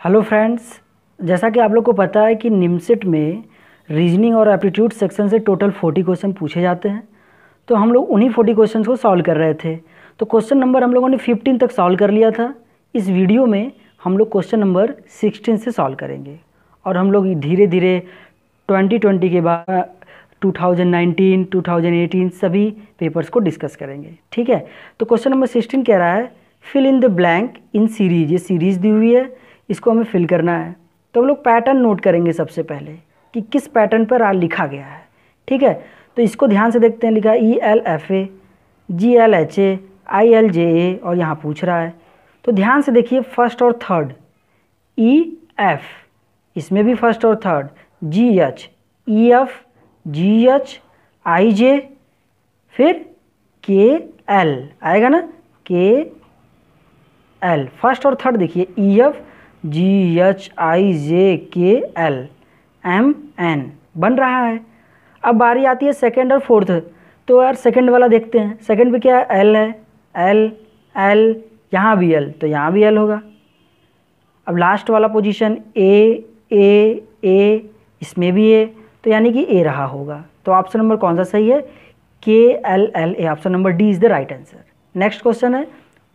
Hello friends, जैसा कि आप लोग को पता है कि निमसेट में रीजनिंग और एप्टीट्यूड सेक्शन से टोटल 40 क्वेश्चन पूछे जाते हैं। तो हम लोग उन्हीं 40 क्वेश्चन को सॉल्व कर रहे थे। तो क्वेश्चन नंबर हम लोगों ने 15 तक सॉल्व कर लिया था। इस वीडियो में हम लोग क्वेश्चन नंबर 16 से सॉल्व करेंगे और हम लोग धीरे धीरे 2020 के बाद 2019, 2018 सभी पेपर्स को डिस्कस करेंगे। ठीक है, तो क्वेश्चन नंबर 16 कह रहा है fill in the blank in series. ये सीरीज दी हुई है, इसको हमें फिल करना है। तो हम लोग पैटर्न नोट करेंगे सबसे पहले कि किस पैटर्न पर लिखा गया है। ठीक है, तो इसको ध्यान से देखते हैं। लिखा है ELFA, GLHA, ILJA और यहाँ पूछ रहा है। तो ध्यान से देखिए, फर्स्ट और थर्ड EF, इसमें भी फर्स्ट और third GH, EF, GH, IJ, फिर KL आएगा ना, KL। फर्स्ट और थर्ड देखिए EF, GH, IJ, KL, MN बन रहा है। अब बारी आती है सेकंड और फोर्थ। तो यार सेकंड वाला देखते हैं। सेकंड पे क्या है? L है, L, यहाँ भी L, तो यहाँ भी L होगा। अब लास्ट वाला पोजीशन A, इसमें भी A, तो यानी कि A रहा होगा। तो ऑप्शन नंबर कौन सा सही है? KLLA, option number D is the right answer. Next question है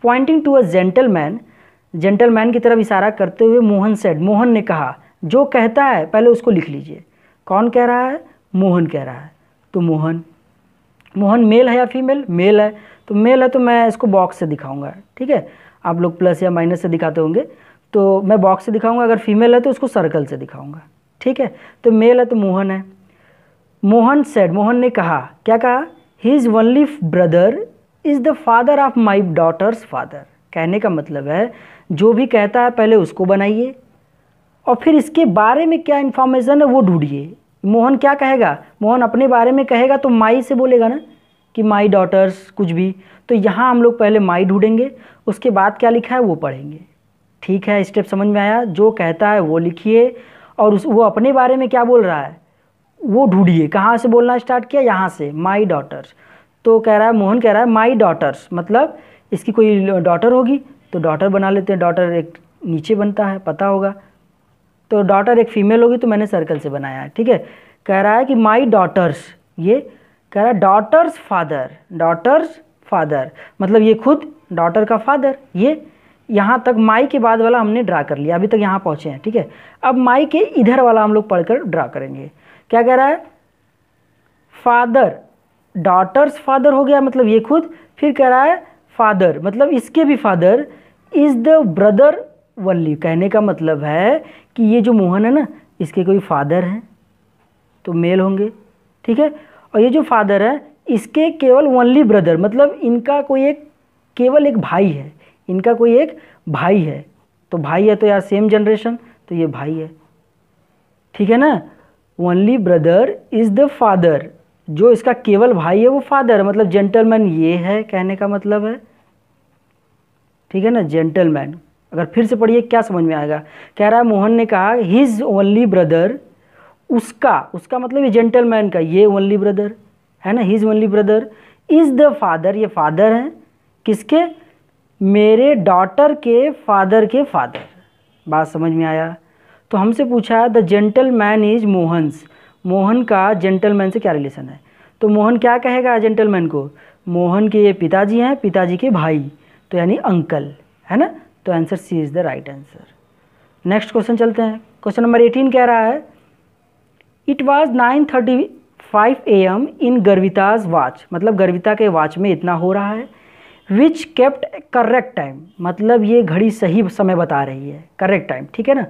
pointing to a gentleman, gentleman की तरफ इशारा करते हुए मोहन सेड, मोहन ने कहा। जो कहता है पहले उसको लिख लीजिए। कौन कह रहा है? मोहन कह रहा है। तो मोहन मेल है या फीमेल? मेल है। तो मेल है तो मैं इसको बॉक्स से दिखाऊंगा। ठीक है, आप लोग प्लस या माइनस से दिखाते होंगे, तो मैं बॉक्स से दिखाऊंगा। अगर फीमेल है तो उसको सर्कल से दिखाऊंगा। ठीक है, तो मेल है तो मोहन है। मोहन सेड, मोहन ने कहा। क्या कहा? His only brother is the father of my daughter's father. कहने का मतलब है जो भी कहता है पहले उसको बनाइए और फिर इसके बारे में क्या इन्फॉर्मेशन है वो ढूंढिए। मोहन क्या कहेगा? मोहन अपने बारे में कहेगा तो माई से बोलेगा ना कि माई डॉटर्स कुछ भी। तो यहाँ हम लोग पहले माई ढूंढेंगे, उसके बाद क्या लिखा है वो पढ़ेंगे। ठीक है, स्टेप समझ में आया? जो कहता है वो लिखिए और वो अपने बारे में क्या बोल रहा है वो ढूंढिए। कहाँ से बोलना स्टार्ट किया? यहाँ से, माई डॉटर्स। तो कह रहा है, मोहन कह रहा है माई डॉटर्स, मतलब इसकी कोई डॉटर होगी तो डॉटर बना लेते हैं। डॉटर एक नीचे बनता है, पता होगा। तो डॉटर एक फीमेल होगी तो मैंने सर्कल से बनाया है। ठीक है, कह रहा है कि माई डॉटर्स, ये कह रहा है डॉटर्स फादर, डॉटर्स फादर मतलब ये खुद डॉटर का फादर। ये यहाँ तक माई के बाद वाला हमने ड्रा कर लिया, अभी तक यहाँ पहुँचे हैं। ठीक है, अब माई के इधर वाला हम लोग पढ़कर ड्रा करेंगे। क्या कह रहा है? फादर, डॉटर्स फादर हो गया मतलब ये खुद। फिर कह रहा है फादर मतलब इसके भी father is the brother only. कहने का मतलब है कि ये जो मोहन है ना, इसके कोई फादर हैं तो मेल होंगे। ठीक है, और ये जो फादर है इसके केवल ओनली ब्रदर मतलब इनका कोई एक केवल एक भाई है, इनका कोई एक भाई है। तो भाई है तो यार सेम जनरेशन, तो ये भाई है। ठीक है ना, only brother is the father, जो इसका केवल भाई है वो फादर है। मतलब जेंटलमैन ये है, कहने का मतलब है। ठीक है ना, जेंटलमैन। अगर फिर से पढ़िए क्या समझ में आएगा? कह रहा है मोहन ने कहा हिज ओनली ब्रदर, उसका मतलब ये जेंटलमैन का ये ओनली ब्रदर है ना, his only brother is the father, ये फादर हैं किसके? मेरे डॉटर के फादर। बात समझ में आया? तो हमसे पूछा है the gentleman is Mohan's, Mohan का जेंटलमैन से क्या रिलेशन है? तो मोहन क्या कहेगा जेंटलमैन को? मोहन के ये पिताजी हैं, पिताजी के भाई, तो यानी अंकल है ना। तो answer C is the right answer. Next question चलते हैं। क्वेश्चन नंबर 18 कह रहा है it was 9:35 AM in Garvita's watch, मतलब गर्विता के वॉच में इतना हो रहा है। विच केप्ट करेक्ट टाइम, मतलब ये घड़ी सही समय बता रही है, करेक्ट टाइम। ठीक है ना।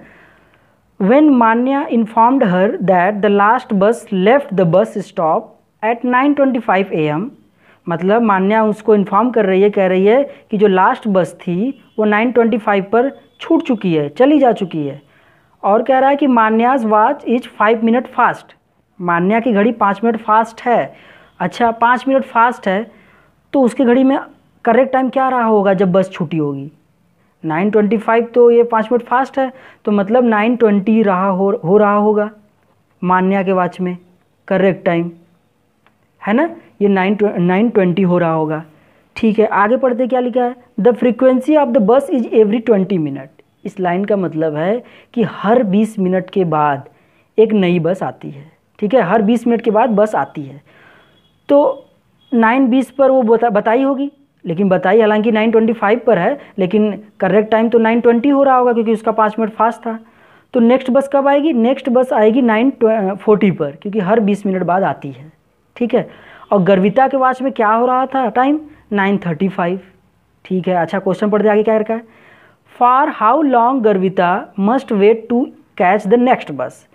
When Manya informed her that the last bus left the bus stop at 9:25 AM, मतलब मान्या उसको इन्फॉर्म कर रही है, कह रही है कि जो लास्ट बस थी वो 9:25 पर छूट चुकी है, चली जा चुकी है। और कह रहा है कि मान्याज वॉच इज 5 मिनट फास्ट, मान्या की घड़ी 5 मिनट फास्ट है। अच्छा, 5 मिनट फास्ट है तो उसकी घड़ी में करेक्ट टाइम क्या रहा होगा जब बस छूटी होगी? 9:25, तो ये 5 मिनट फास्ट है तो मतलब 9:20 हो रहा होगा मान्या के वॉच में करेक्ट टाइम, है ना। ये 9:20 हो रहा होगा। ठीक है, आगे पढ़ते क्या लिखा है? The frequency of the bus is every 20 minute, इस लाइन का मतलब है कि हर 20 मिनट के बाद एक नई बस आती है, ठीक है, हर 20 मिनट के बाद बस आती है। तो 9:20 पर वो बताई होगी, लेकिन बताई हालांकि 9:25 पर है, लेकिन करेक्ट टाइम तो 9:20 हो रहा होगा क्योंकि उसका 5 मिनट फास्ट था। तो नेक्स्ट बस कब आएगी? नेक्स्ट बस आएगी 9:40 पर, क्योंकि हर 20 मिनट बाद आती है, ठीक है। और गर्विता के वॉच में क्या हो रहा था टाइम? 9:35, ठीक है। अच्छा, क्वेश्चन पढ़ते आगे क्या रखा है? For how long Garvita must wait to catch the next bus.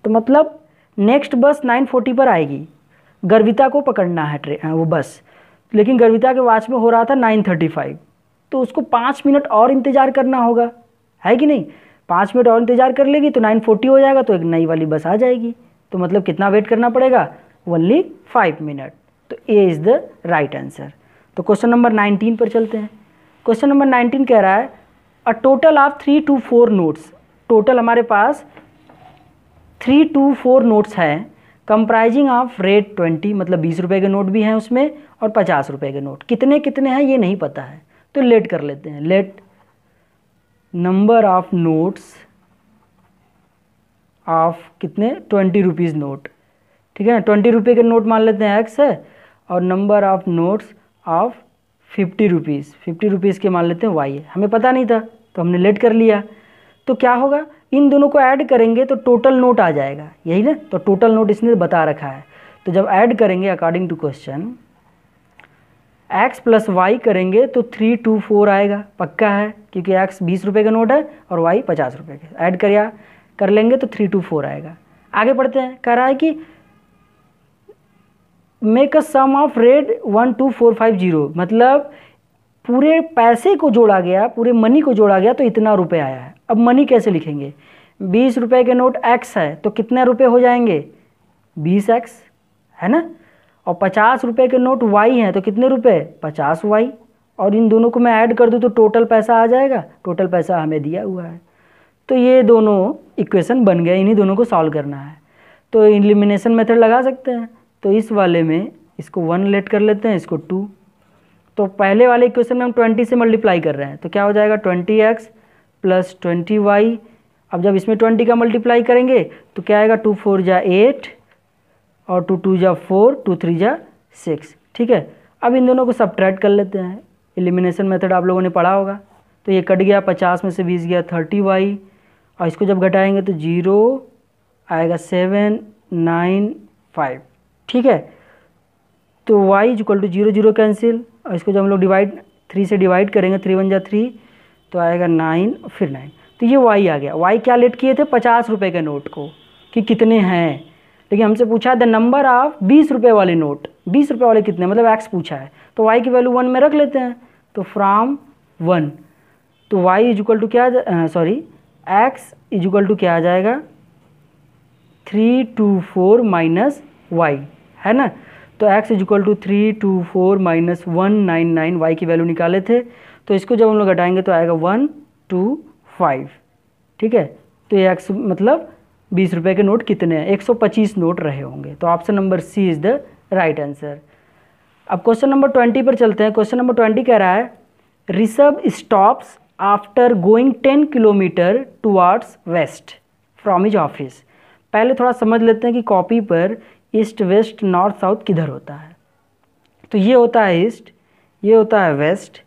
तो मतलब नेक्स्ट बस 9:40 पर आएगी, गर्विता को पकड़ना है वो बस, लेकिन गर्विता के वॉच में हो रहा था 9:35, तो उसको 5 मिनट और इंतज़ार करना होगा, है कि नहीं? 5 मिनट और इंतज़ार कर लेगी तो 9:40 हो जाएगा, तो एक नई वाली बस आ जाएगी। तो मतलब कितना वेट करना पड़ेगा? Only 5 minute. तो A is the right answer. तो क्वेश्चन नंबर 19 पर चलते हैं। क्वेश्चन नंबर 19 कह रहा है a total of 3 to 4 notes. Total हमारे पास 3 to 4 नोट्स हैं, कंप्राइजिंग ऑफ रेट 20, मतलब 20 रुपये के नोट भी हैं उसमें और 50 रुपये के नोट। कितने कितने हैं ये नहीं पता है, तो लेट कर लेते हैं। Let number of notes of कितने? 20 रुपीज़ नोट, ठीक है ना। 20 रुपये के नोट मान लेते हैं एक्स है, और number of notes of 50 rupees, 50 rupees के मान लेते हैं वाई है। हमें पता नहीं था तो हमने लेट कर लिया। तो क्या होगा? इन दोनों को ऐड करेंगे तो टोटल नोट आ जाएगा, यही ना। तो टोटल नोट इसने बता रखा है, तो जब ऐड करेंगे according to question x plus y करेंगे तो 3 to 4 आएगा, पक्का है, क्योंकि x 20 रुपये का नोट है और y 50 रुपये का। ऐड कर लेंगे तो 3 to 4 आएगा। आगे बढ़ते हैं। कह रहा है कि make a sum of rate 12450, मतलब पूरे पैसे को जोड़ा गया, पूरे मनी को जोड़ा गया तो इतना रुपए आया है। अब मनी कैसे लिखेंगे? 20 रुपये के नोट x है तो कितने रुपए हो जाएंगे? 20x, है ना। और 50 रुपये के नोट y हैं तो कितने रुपए? 50y। और इन दोनों को मैं ऐड कर दूँ तो टोटल पैसा आ जाएगा। टोटल पैसा हमें दिया हुआ है। तो ये दोनों इक्वेशन बन गए, इन्हीं दोनों को सॉल्व करना है। तो एलिमिनेशन मेथड लगा सकते हैं। तो इस वाले में इसको 1 लेट कर लेते हैं, इसको 2। तो पहले वाले इक्वेशन में हम 20 से मल्टीप्लाई कर रहे हैं, तो क्या हो जाएगा? 20x plus 20y। अब जब इसमें 20 का मल्टीप्लाई करेंगे तो क्या आएगा? 2 4 जा 8 और 2 2 जा 4, 2 3 जा 6, ठीक है। अब इन दोनों को सब्ट्रैक्ट कर लेते हैं। एलिमिनेशन मेथड आप लोगों ने पढ़ा होगा। तो ये कट गया, 50 में से 20 गया 30y, और इसको जब घटाएंगे तो 0 आएगा 7 9 5, ठीक है। तो y इक्वल टू 0 0 कैंसिल, और इसको जब हम लोग 3 से डिवाइड करेंगे, 3 1 जा 3, तो आएगा 9 फिर 9। तो ये y आ गया। y क्या लेट किए थे? 50 रुपये के नोट को, कि कितने हैं। लेकिन हमसे पूछा द नंबर ऑफ 20 रुपये वाले नोट, 20 रुपये वाले कितने, मतलब x पूछा है। तो y की वैल्यू 1 में रख लेते हैं, तो फ्रॉम 1। तो y इक्वल टू क्या, x इक्वल टू क्या आ जाएगा? 324 माइनस y, है ना। तो x equal to 324 minus 199, y की वैल्यू निकाले थे। तो इसको जब हम लोग घटाएंगे तो आएगा 125, ठीक है। तो ये x मतलब 20 रुपये के नोट कितने हैं? 125 नोट रहे होंगे। तो option number C is the right answer. अब क्वेश्चन नंबर 20 पर चलते हैं। क्वेश्चन नंबर 20 कह रहा है Rishabh stops after going 10 kilometre towards west from his office. पहले थोड़ा समझ लेते हैं कि कॉपी पर ईस्ट वेस्ट नॉर्थ साउथ किधर होता है। तो ये होता है ईस्ट, ये होता है वेस्ट,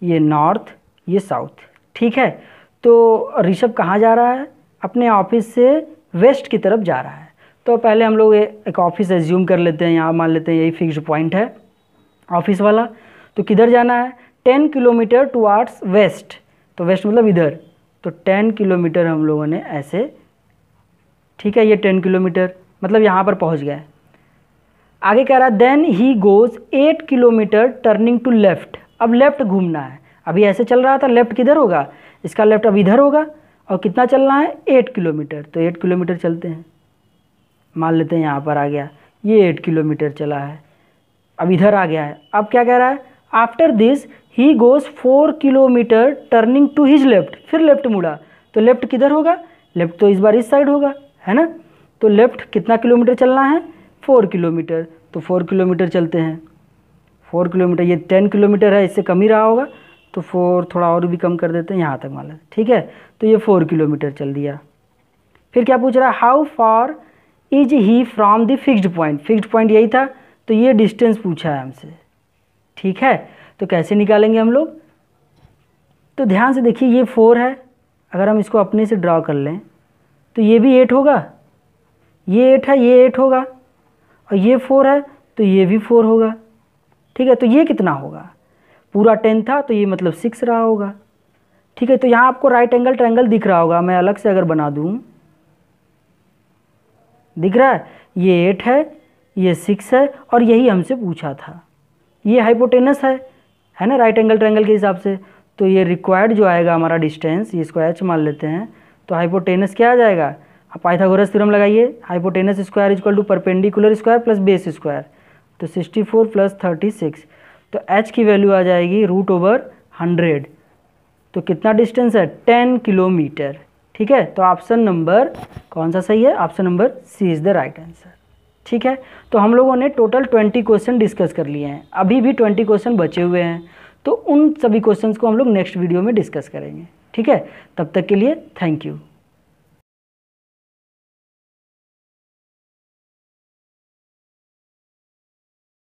ये नॉर्थ, ये साउथ, ठीक है। तो ऋषभ कहाँ जा रहा है? अपने ऑफिस से वेस्ट की तरफ जा रहा है। तो पहले हम लोग एक ऑफिस एज्यूम कर लेते हैं, यहाँ मान लेते हैं यही फिक्स्ड पॉइंट है ऑफिस वाला। तो किधर जाना है? 10 किलोमीटर टुवार्ड्स वेस्ट। तो वेस्ट मतलब इधर। तो 10 किलोमीटर हम लोगों ने ऐसे, ठीक है, ये 10 किलोमीटर मतलब यहाँ पर पहुँच गए। आगे कह रहा है then he goes 8 kilometre turning to left. अब लेफ़्ट घूमना है। अभी ऐसे चल रहा था, लेफ़्ट किधर होगा? इसका लेफ़्ट अब इधर होगा। और कितना चलना है? 8 किलोमीटर। तो 8 किलोमीटर चलते हैं, मान लेते हैं यहाँ पर आ गया, ये 8 किलोमीटर चला है, अब इधर आ गया है। अब क्या कह रहा है? After this he goes 4 kilometre turning to his left. फिर लेफ्ट मुड़ा, तो लेफ्ट किधर होगा? लेफ्ट तो इस बार इस साइड होगा, है ना। तो लेफ्ट कितना किलोमीटर चलना है? 4 किलोमीटर। तो 4 किलोमीटर चलते हैं। 4 किलोमीटर, ये 10 किलोमीटर है, इससे कम ही रहा होगा। तो 4 थोड़ा और भी कम कर देते हैं, यहाँ तक मान लेते हैं, ठीक है। तो ये 4 किलोमीटर चल दिया। फिर क्या पूछ रहा है, how far is he from the fixed point, fixed point यही था, तो ये डिस्टेंस पूछा है हमसे, ठीक है। तो कैसे निकालेंगे हम लोग, तो ध्यान से देखिए ये 4 है, अगर हम इसको अपने से ड्रॉ कर लें तो ये भी 8 होगा, ये 8 है, ये 8 होगा, और ये 4 है तो ये भी 4 होगा, ठीक है। तो ये कितना होगा, पूरा 10 था तो ये मतलब 6 रहा होगा, ठीक है। तो यहाँ आपको राइट एंगल ट्रायंगल दिख रहा होगा, मैं अलग से अगर बना दूँ, दिख रहा है, ये 8 है, ये 6 है, और यही हमसे पूछा था, ये हाइपोटेनस है ना राइट एंगल ट्रायंगल के हिसाब से। तो ये रिक्वायर्ड जो आएगा हमारा डिस्टेंस, ये इसको h मान लेते हैं, तो हाइपोटेनस क्या आ जाएगा, आप पाइथागोरस थ्योरम लगाइए, hypotenuse square equal to perpendicular square plus base square, तो 64 प्लस 36, तो h की वैल्यू आ जाएगी √100। तो कितना डिस्टेंस है, 10 किलोमीटर, ठीक है। तो ऑप्शन नंबर कौन सा सही है, option number C is the right answer, ठीक है। तो हम लोगों ने टोटल 20 क्वेश्चन डिस्कस कर लिए हैं, अभी भी 20 क्वेश्चन बचे हुए हैं, तो उन सभी क्वेश्चंस को हम लोग नेक्स्ट वीडियो में डिस्कस करेंगे, ठीक है। तब तक के लिए थैंक यू।